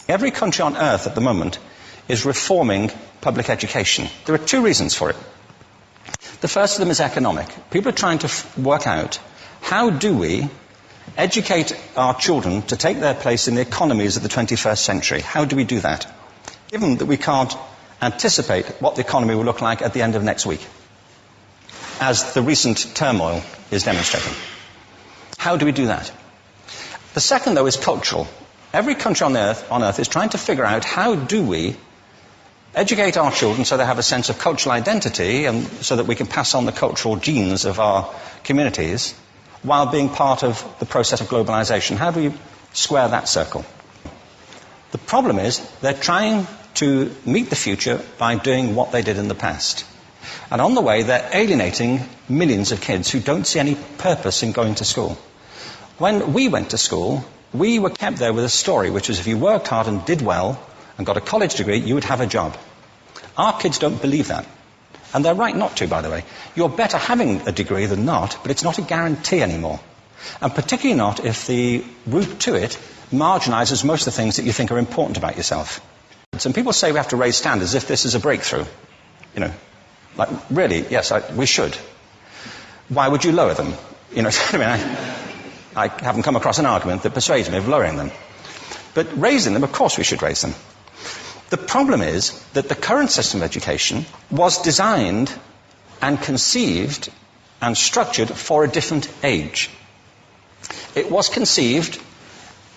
Every country on earth at the moment is reforming public education. There are two reasons for it. The first of them is economic. People are trying to work out, how do we educate our children to take their place in the economies of the 21st century? How do we do that? Given that we can't anticipate what the economy will look like at the end of next week, as the recent turmoil is demonstrating. How do we do that? The second, though, is cultural. Every country on earth is trying to figure out, how do we educate our children so they have a sense of cultural identity and so that we can pass on the cultural genes of our communities while being part of the process of globalization. How do we square that circle? The problem is they're trying to meet the future by doing what they did in the past. And on the way, they're alienating millions of kids who don't see any purpose in going to school. When we went to school, we were kept there with a story, which was if you worked hard and did well and got a college degree, you would have a job. Our kids don't believe that. And they're right not to, by the way. You're better having a degree than not, but it's not a guarantee anymore. And particularly not if the route to it marginalizes most of the things that you think are important about yourself. Some people say we have to raise standards as if this is a breakthrough. You know, like, really, yes, we should. Why would you lower them? You know, I mean, I haven't come across an argument that persuades me of lowering them. But raising them, of course we should raise them. The problem is that the current system of education was designed and conceived and structured for a different age. It was conceived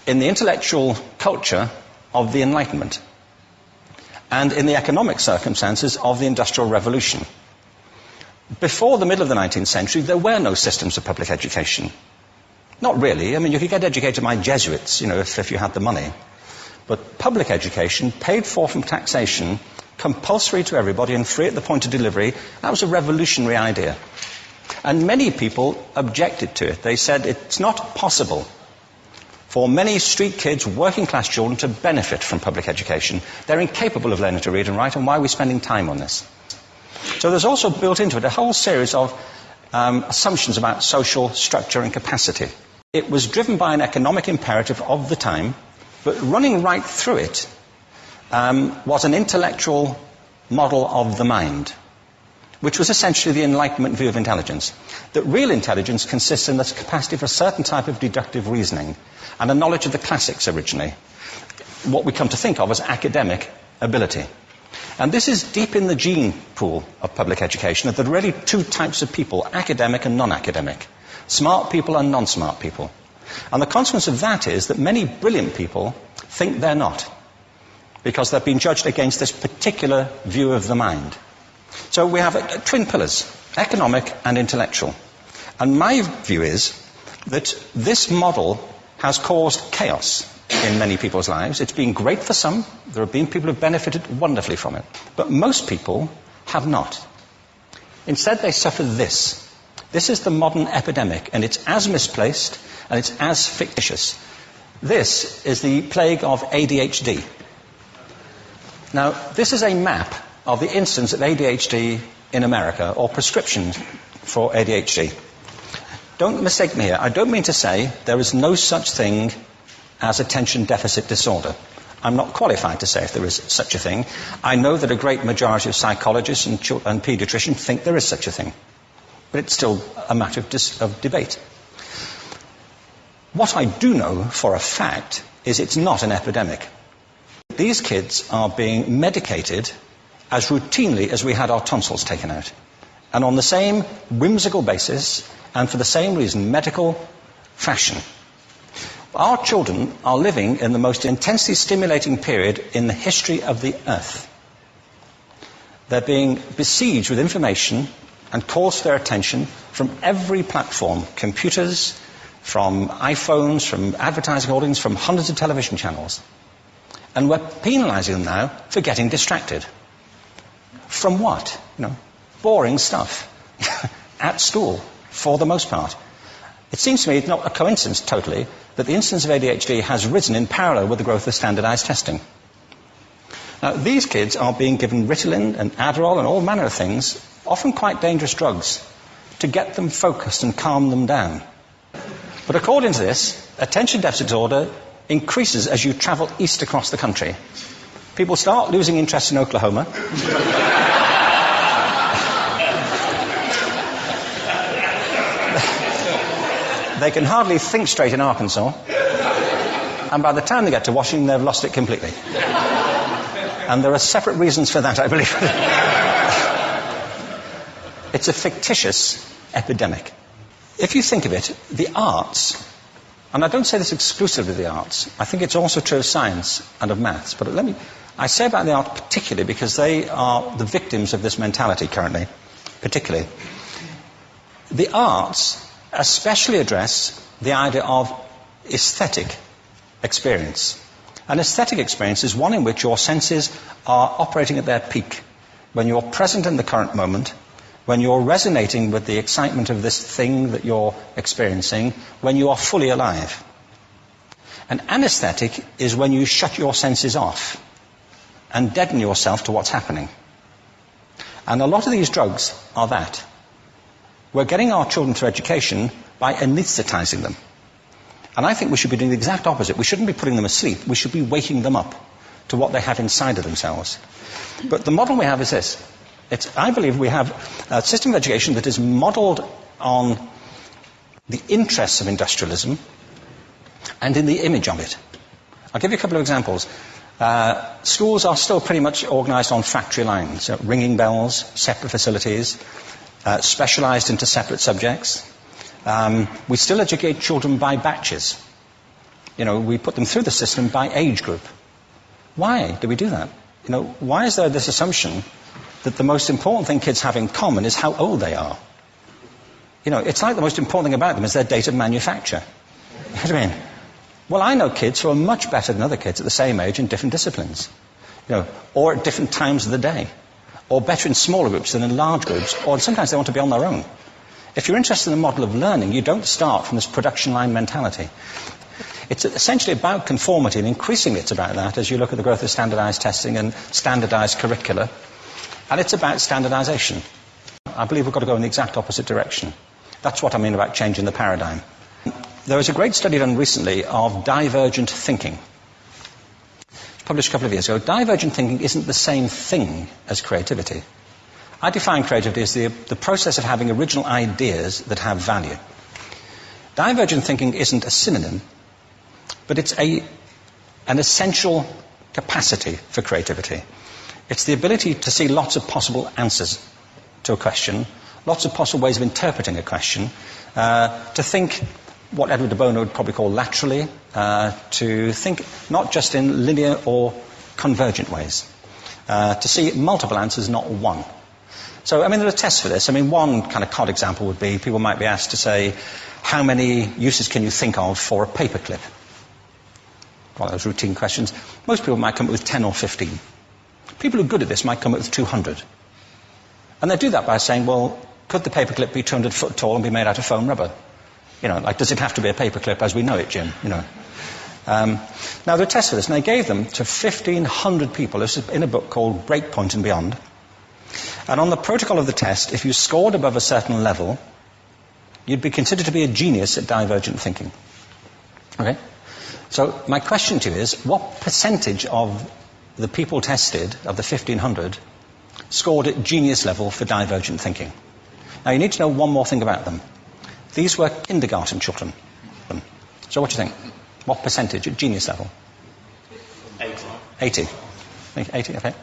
in the intellectual culture of the Enlightenment and in the economic circumstances of the Industrial Revolution. Before the middle of the 19th century, there were no systems of public education. Not really. I mean, you could get educated by Jesuits, you know, if you had the money. But public education, paid for from taxation, compulsory to everybody and free at the point of delivery, that was a revolutionary idea. And many people objected to it. They said it's not possible for many street kids, working class children, to benefit from public education. They're incapable of learning to read and write, and why are we spending time on this? So there's also built into it a whole series of assumptions about social structure and capacity. It was driven by an economic imperative of the time, but running right through it was an intellectual model of the mind, which was essentially the Enlightenment view of intelligence. That real intelligence consists in the capacity for a certain type of deductive reasoning and a knowledge of the classics originally, what we come to think of as academic ability. And this is deep in the gene pool of public education, that there are really two types of people, academic and non-academic, smart people and non-smart people. And the consequence of that is that many brilliant people think they're not, because they've been judged against this particular view of the mind. So we have twin pillars, economic and intellectual. And my view is that this model has caused chaos in many people's lives. It's been great for some. There have been people who have benefited wonderfully from it. But most people have not. Instead, they suffer this. This is the modern epidemic, and it's as misplaced and it's as fictitious. This is the plague of ADHD. Now, this is a map of the incidence of ADHD in America, or prescriptions for ADHD. Don't mistake me here. I don't mean to say there is no such thing as attention deficit disorder. I'm not qualified to say if there is such a thing. I know that a great majority of psychologists and paediatricians think there is such a thing. But it's still a matter of debate. What I do know for a fact is it's not an epidemic. These kids are being medicated as routinely as we had our tonsils taken out. And on the same whimsical basis, and for the same reason, medical fashion. Our children are living in the most intensely stimulating period in the history of the earth. They're being besieged with information and calls for their attention from every platform, computers, from iPhones, from advertising audience, from hundreds of television channels. And we're penalizing them now for getting distracted. From what? You know, boring stuff. At school, for the most part. It seems to me it's not a coincidence totally that the incidence of ADHD has risen in parallel with the growth of standardized testing. Now, these kids are being given Ritalin and Adderall and all manner of things, often quite dangerous drugs, to get them focused and calm them down. But according to this, attention deficit disorder increases as you travel east across the country. People start losing interest in Oklahoma. They can hardly think straight in Arkansas. And by the time they get to Washington, they've lost it completely. And there are separate reasons for that, I believe. It's a fictitious epidemic. If you think of it, the arts, and I don't say this exclusively of the arts, I think it's also true of science and of maths, but I say about the arts particularly because they are the victims of this mentality currently, particularly. The arts especially address the idea of aesthetic experience. An aesthetic experience is one in which your senses are operating at their peak, when you're present in the current moment, when you're resonating with the excitement of this thing that you're experiencing, when you are fully alive. An anesthetic is when you shut your senses off and deaden yourself to what's happening. And a lot of these drugs are that. We're getting our children through education by anesthetizing them. And I think we should be doing the exact opposite. We shouldn't be putting them asleep. We should be waking them up to what they have inside of themselves. But the model we have is this. I believe we have a system of education that is modelled on the interests of industrialism and in the image of it. I'll give you a couple of examples. Schools are still pretty much organised on factory lines, ringing bells, separate facilities, specialised into separate subjects. We still educate children by batches. We put them through the system by age group. Why do we do that? Why is there this assumption that the most important thing kids have in common is how old they are? It's like the most important thing about them is their date of manufacture. You know what I mean? Well, I know kids who are much better than other kids at the same age in different disciplines, or at different times of the day, or better in smaller groups than in large groups, or sometimes they want to be on their own. If you're interested in the model of learning, you don't start from this production line mentality. It's essentially about conformity, and increasingly it's about that as you look at the growth of standardized testing and standardized curricula. And it's about standardization. I believe we've got to go in the exact opposite direction. That's what I mean about changing the paradigm. There was a great study done recently of divergent thinking. It was published a couple of years ago. Divergent thinking isn't the same thing as creativity. I define creativity as the process of having original ideas that have value. Divergent thinking isn't a synonym, but it's an essential capacity for creativity. It's the ability to see lots of possible answers to a question, lots of possible ways of interpreting a question, to think what Edward de Bono would probably call laterally, to think not just in linear or convergent ways, to see multiple answers, not one. So, there are tests for this. One kind of cod example would be, people might be asked to say, how many uses can you think of for a paperclip? One of those routine questions. Most people might come up with 10 or 15. People who are good at this might come up with 200. And they do that by saying, well, could the paperclip be 200 foot tall and be made out of foam rubber? Does it have to be a paperclip as we know it, Jim? Now, there are tests for this, and they gave them to 1,500 people. This is in a book called Breakpoint and Beyond. And on the protocol of the test, if you scored above a certain level, you'd be considered to be a genius at divergent thinking. Okay? So my question to you is, what percentage of the people tested, of the 1,500, scored at genius level for divergent thinking? Now, you need to know one more thing about them. These were kindergarten children. So what do you think? What percentage at genius level? 80. 80, okay.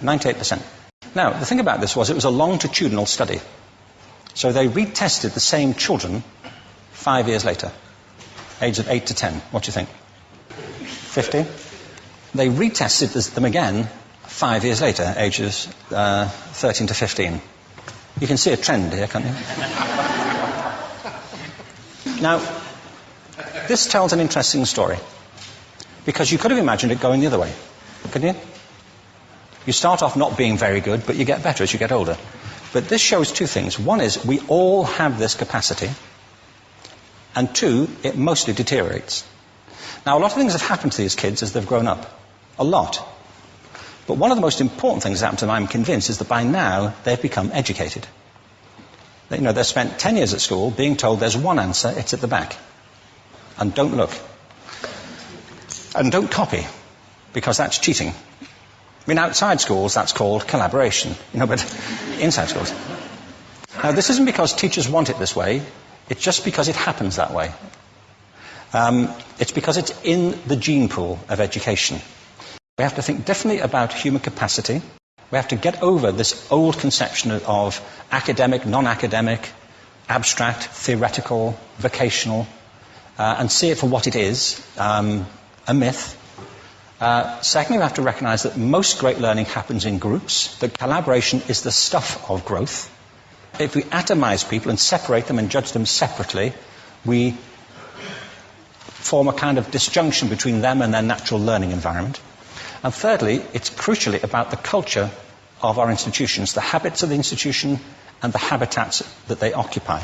98%. Now, the thing about this was it was a longitudinal study. So they retested the same children 5 years later, ages of 8 to 10. What do you think? 50? They retested them again 5 years later, ages 13 to 15. You can see a trend here, can't you? Now, this tells an interesting story, because you could have imagined it going the other way, couldn't you? You start off not being very good, but you get better as you get older. But this shows two things. One is we all have this capacity, and two, it mostly deteriorates. Now, a lot of things have happened to these kids as they've grown up. A lot. But one of the most important things that happened to them, I'm convinced, is that by now they've become educated. They've spent 10 years at school being told there's one answer, it's at the back. And don't look. And don't copy, because that's cheating. I mean, outside schools, that's called collaboration, but inside schools. Now, this isn't because teachers want it this way, it's just because it happens that way. It's because it's in the gene pool of education. We have to think differently about human capacity. We have to get over this old conception of academic, non-academic, abstract, theoretical, vocational, and see it for what it is, a myth. Secondly, we have to recognise that most great learning happens in groups, that collaboration is the stuff of growth. If we atomise people and separate them and judge them separately, we form a kind of disjunction between them and their natural learning environment. And thirdly, it's crucially about the culture of our institutions, the habits of the institution and the habitats that they occupy.